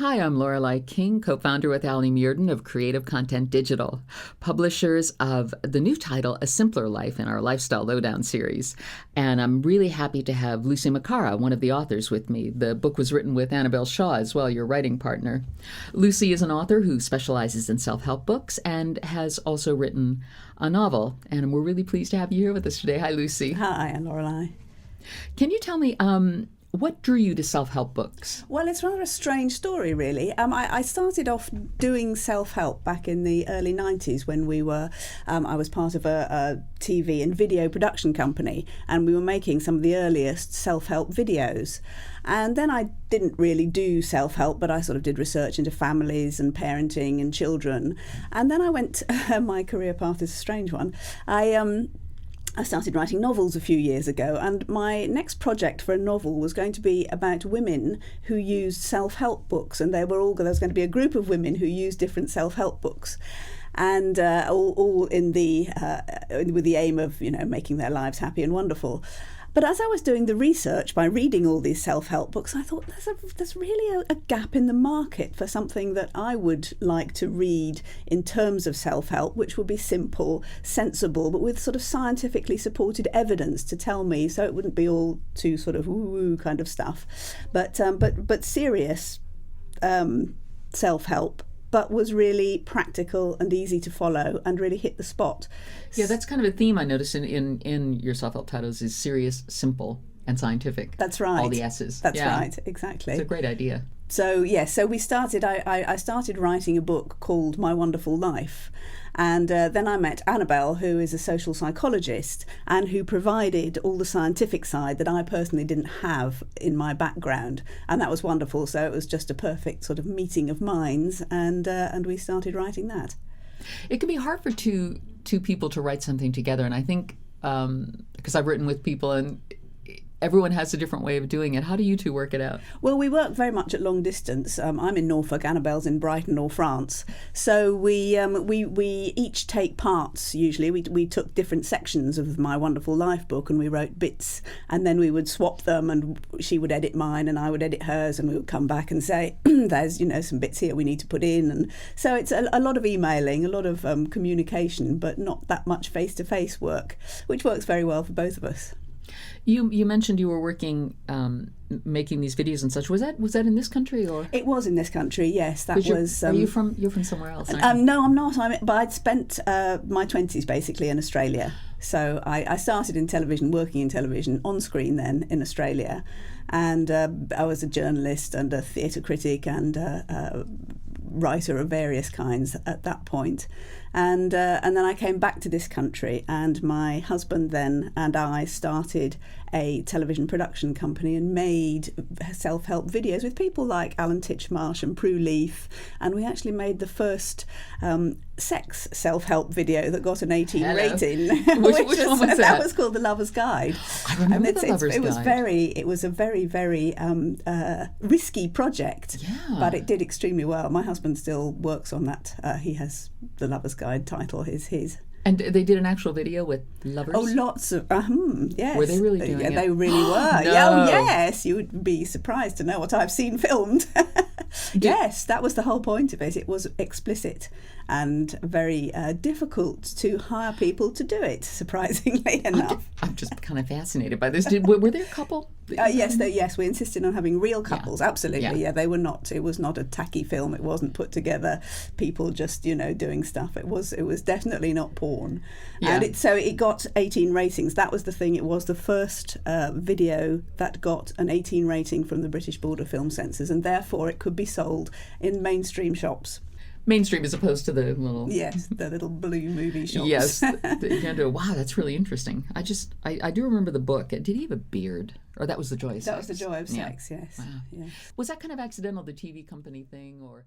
Hi, I'm Lorelei King, co-founder with Ali Muirden of Creative Content Digital, publishers of the new title, A Simpler Life, in our Lifestyle Lowdown series. And I'm really happy to have Lucy Macara, one of the authors, with me. The book was written with Annabelle Shaw as well, your writing partner. Lucy is an author who specializes in self-help books and has also written a novel. And we're really pleased to have you here with us today. Hi, Lucy. Hi, I'm Lorelei. Can you tell me, what drew you to self-help books? Well, it's rather a strange story, really. I started off doing self-help back in the early 90s when I was part of a TV and video production company, and we were making some of the earliest self-help videos. And then I didn't really do self-help, but I sort of did research into families and parenting and children. And then I went, my career path is a strange one. I started writing novels a few years ago, and my next project for a novel was going to be about women who used self-help books, and there was going to be a group of women who used different self-help books, and all with the aim of making their lives happy and wonderful. But as I was doing the research by reading all these self-help books, I thought there's really a gap in the market for something that I would like to read in terms of self-help, which would be simple, sensible, but with sort of scientifically supported evidence to tell me, so it wouldn't be all too sort of woo-woo kind of stuff, but serious self-help, but was really practical and easy to follow and really hit the spot. Yeah, that's kind of a theme I noticed in your self-help titles is serious, simple, and scientific. That's right. All the S's. That's right, exactly. It's a great idea. So, we started, I started writing a book called My Wonderful Life. And then I met Annabelle, who is a social psychologist and who provided all the scientific side that I personally didn't have in my background. And that was wonderful. So it was just a perfect sort of meeting of minds. And we started writing that. It can be hard for two people to write something together. And I think, because I've written with people and everyone has a different way of doing it. How do you two work it out? Well, we work very much at long distance. I'm in Norfolk, Annabelle's in Brighton or France. So we each take parts, usually. We took different sections of My Wonderful Life book and we wrote bits, and then we would swap them, and she would edit mine and I would edit hers, and we would come back and say, there's some bits here we need to put in. And so it's a lot of emailing, a lot of communication, but not that much face-to-face work, which works very well for both of us. You mentioned you were working, making these videos and such. Was that in this country or? It was in this country. Yes, that was. You're from somewhere else? No, I'm not. But I'd spent my 20s basically in Australia. So I started in television, working in television on screen then in Australia, and I was a journalist and a theatre critic and a writer of various kinds at that point. And then I came back to this country, and my husband then and I started a television production company and made self-help videos with people like Alan Titchmarsh and Prue Leith, and we actually made the first sex self-help video that got an 18 rating. Which one was that? That was called The Lover's Guide. I remember The Lover's Guide. It was a very, very risky project, but it did extremely well. My husband still works on that. He has The Lover's Guide title is his. And they did an actual video with lovers? Oh, lots of, yes. Were they really doing it? They really were. No. Oh, yes. You would be surprised to know what I've seen filmed. Yes, that was the whole point of it. It was explicit and very difficult to hire people to do it, surprisingly enough. I'm just kind of fascinated by this. Were there a couple? Yes, we insisted on having real couples. Yeah. Absolutely, yeah. They were not. It was not a tacky film. It wasn't put together. People just doing stuff. It was definitely not porn. Yeah. And it got 18 ratings. That was the thing. It was the first video that got an 18 rating from the British Board of Film Censors, and therefore it could be sold in mainstream shops. Mainstream as opposed to the little... Yes, the little blue movie shops. Yes. Wow, that's really interesting. I do remember the book. Did he have a beard? Or that was The Joy of Sex? That was The Joy of Sex, yes. Wow. Yes. Was that kind of accidental, the TV company thing, or...